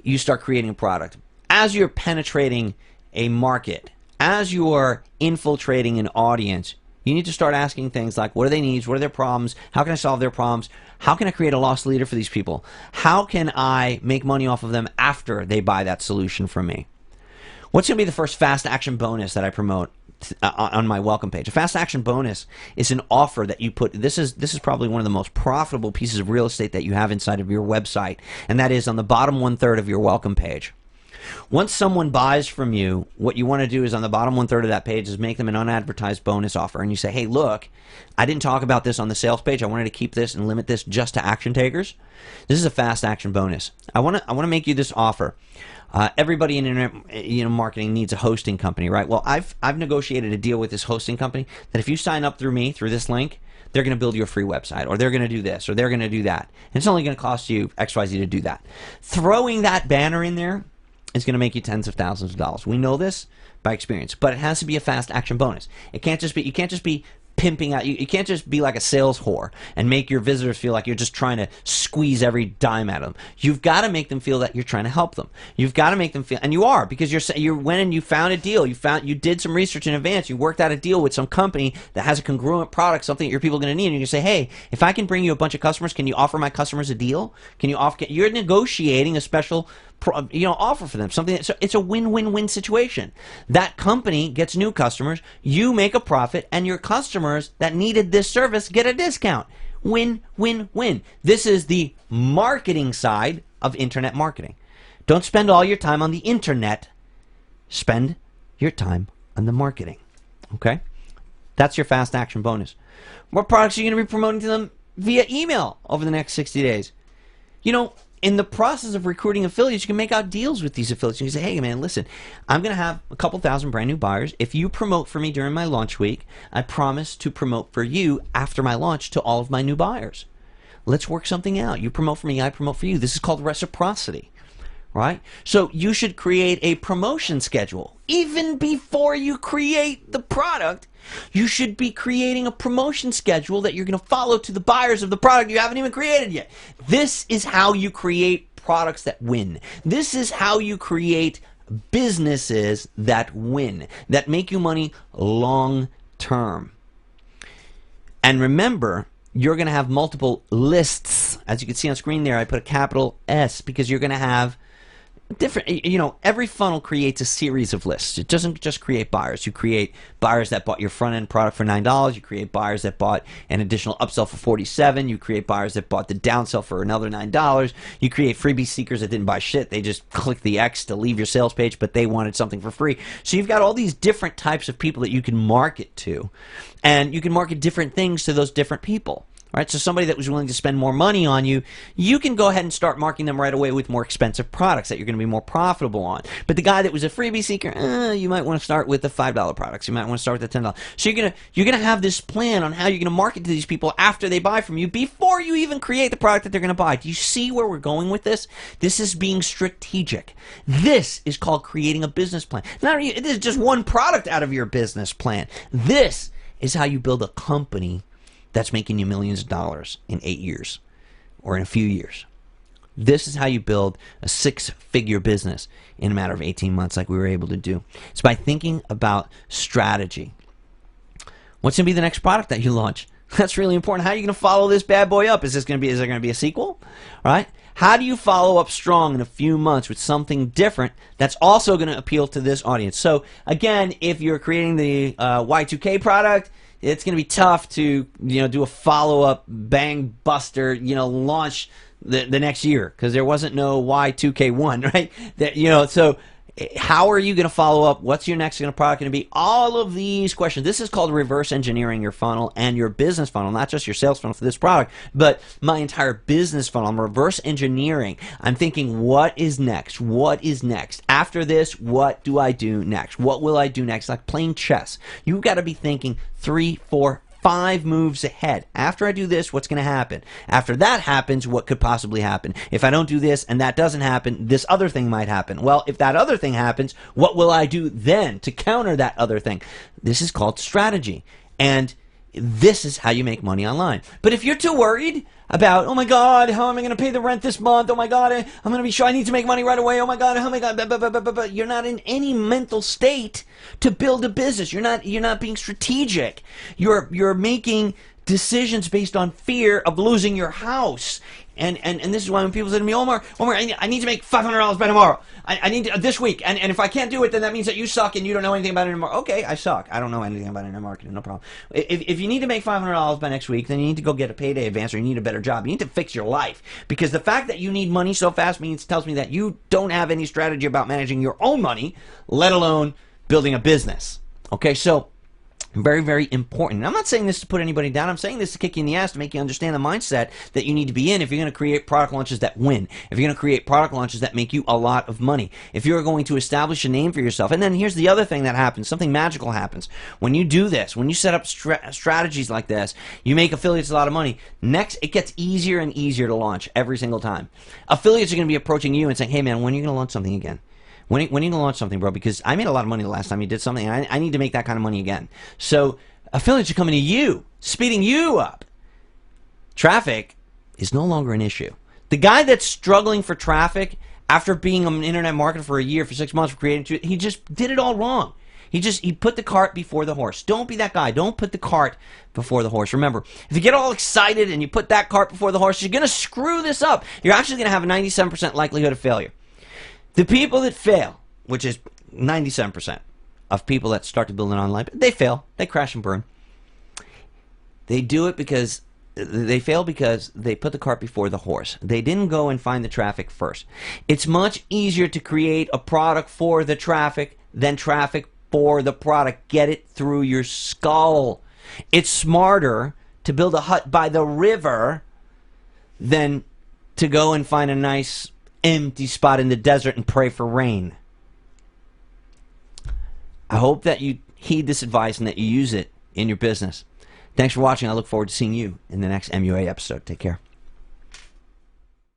A: you start creating a product. As you're penetrating a market, as you're infiltrating an audience, you need to start asking things like, what are their needs? What are their problems? How can I solve their problems? How can I create a lost leader for these people? How can I make money off of them after they buy that solution from me? What's going to be the first fast action bonus that I promote on my welcome page? A fast action bonus is an offer that you put. This is probably one of the most profitable pieces of real estate that you have inside of your website, and that is on the bottom 1/3 of your welcome page. Once someone buys from you, what you want to do is on the bottom 1/3 of that page is make them an unadvertised bonus offer. And you say, hey, look, I didn't talk about this on the sales page. I wanted to keep this and limit this just to action takers. This is a fast action bonus. I want to make you this offer. Everybody in internet marketing needs a hosting company, right? Well, I've negotiated a deal with this hosting company that if you sign up through me, through this link, they're going to build you a free website, or they're going to do this, or they're going to do that. And it's only going to cost you XYZ to do that. Throwing that banner in there is going to make you tens of thousands of dollars. We know this by experience, but it has to be a fast action bonus. You can't just be pimping out. You can't just be like a sales whore and make your visitors feel like you're just trying to squeeze every dime out of them. You've got to make them feel that you're trying to help them. You've got to make them feel, and you are, because you went and you found a deal. You did some research in advance. You worked out a deal with some company that has a congruent product, something that your people are going to need. And you say, hey, if I can bring you a bunch of customers, can you offer my customers a deal? You're negotiating a special offer for them, something so it's a win-win-win situation. That company gets new customers, you make a profit, and your customers that needed this service get a discount. Win-win-win. This is the marketing side of internet marketing. Don't spend all your time on the internet. Spend your time on the marketing. Okay? That's your fast action bonus. What products are you going to be promoting to them via email over the next 60 days? In the process of recruiting affiliates, you can make out deals with these affiliates. You can say, hey, man, listen, I'm going to have a couple thousand brand new buyers. If you promote for me during my launch week, I promise to promote for you after my launch to all of my new buyers. Let's work something out. You promote for me, I promote for you. This is called reciprocity, right? So you should create a promotion schedule. Even before you create the product, you should be creating a promotion schedule that you're going to follow to the buyers of the product you haven't even created yet. This is how you create products that win. This is how you create businesses that win, that make you money long term. And remember, you're going to have multiple lists. As you can see on screen there, I put a capital S because you're going to have different, every funnel creates a series of lists. It doesn't just create buyers. You create buyers that bought your front end product for $9. You create buyers that bought an additional upsell for $47. You create buyers that bought the downsell for another $9. You create freebie seekers that didn't buy shit. They just clicked the X to leave your sales page, but they wanted something for free. So you've got all these different types of people that you can market to, and you can market different things to those different people. Right, so somebody that was willing to spend more money on you, you can go ahead and start marketing them right away with more expensive products that you're going to be more profitable on. But the guy that was a freebie seeker, you might want to start with the $5 products. You might want to start with the $10. So you're gonna have this plan on how you're going to market to these people after they buy from you before you even create the product that they're going to buy. Do you see where we're going with this? This is being strategic. This is called creating a business plan. This is just one product out of your business plan. This is how you build a company that's making you millions of dollars in 8 years or in a few years. This is how you build a 6-figure business in a matter of 18 months like we were able to do. It's by thinking about strategy. What's going to be the next product that you launch? That's really important. How are you going to follow this bad boy up? Is there going to be a sequel? All right? How do you follow up strong in a few months with something different that's also going to appeal to this audience? So again, if you're creating the Y2K product, it's going to be tough to do a follow-up bang buster launch the next year because there wasn't no Y2K1, right? So how are you going to follow up? What's your next product going to be? All of these questions. This is called reverse engineering your funnel and your business funnel, not just your sales funnel for this product, but my entire business funnel. I'm reverse engineering. I'm thinking, what is next? What is next? After this, what do I do next? What will I do next? Like playing chess. You've got to be thinking 3, 4, 5 moves ahead. After I do this, what's going to happen? After that happens, what could possibly happen? If I don't do this and that doesn't happen, this other thing might happen. Well, if that other thing happens, what will I do then to counter that other thing? This is called strategy. And this is how you make money online. But if you're too worried about, oh my God, how am I going to pay the rent this month? Oh my God, I'm going to be sure I need to make money right away. Oh my God, oh my God, you're not in any mental state to build a business. You're not being strategic. You're making decisions based on fear of losing your house. And this is why when people say to me, Omar, I need to make $500 by tomorrow. I need to, this week. And if I can't do it, then that means that you suck and you don't know anything about it anymore. Okay, I suck. I don't know anything about internet marketing. No problem. If you need to make $500 by next week, then you need to go get a payday advance or you need a better job. You need to fix your life. Because the fact that you need money so fast tells me that you don't have any strategy about managing your own money, let alone building a business. Okay, so very, very important. And I'm not saying this to put anybody down. I'm saying this to kick you in the ass to make you understand the mindset that you need to be in if you're going to create product launches that win. If you're going to create product launches that make you a lot of money. If you're going to establish a name for yourself. And then here's the other thing that happens. Something magical happens. When you do this, when you set up strategies like this, you make affiliates a lot of money. Next, it gets easier and easier to launch every single time. Affiliates are going to be approaching you and saying, hey man, when are you going to launch something again? When are you going to launch something, bro? Because I made a lot of money the last time you did something, and I need to make that kind of money again. So affiliates are coming to you, speeding you up. Traffic is no longer an issue. The guy that's struggling for traffic after being an internet marketer for a year, for 6 months, for creating, he just did it all wrong. He put the cart before the horse. Don't be that guy. Don't put the cart before the horse. Remember, if you get all excited and you put that cart before the horse, you're going to screw this up. You're actually going to have a 97% likelihood of failure. The people that fail, which is 97% of people that start to build an online, they fail. They crash and burn. They do it because they fail because they put the cart before the horse. They didn't go and find the traffic first. It's much easier to create a product for the traffic than traffic for the product. Get it through your skull. It's smarter to build a hut by the river than to go and find a nice empty spot in the desert and pray for rain. I hope that you heed this advice and that you use it in your business. Thanks for watching. I look forward to seeing you in the next MUA episode. Take care.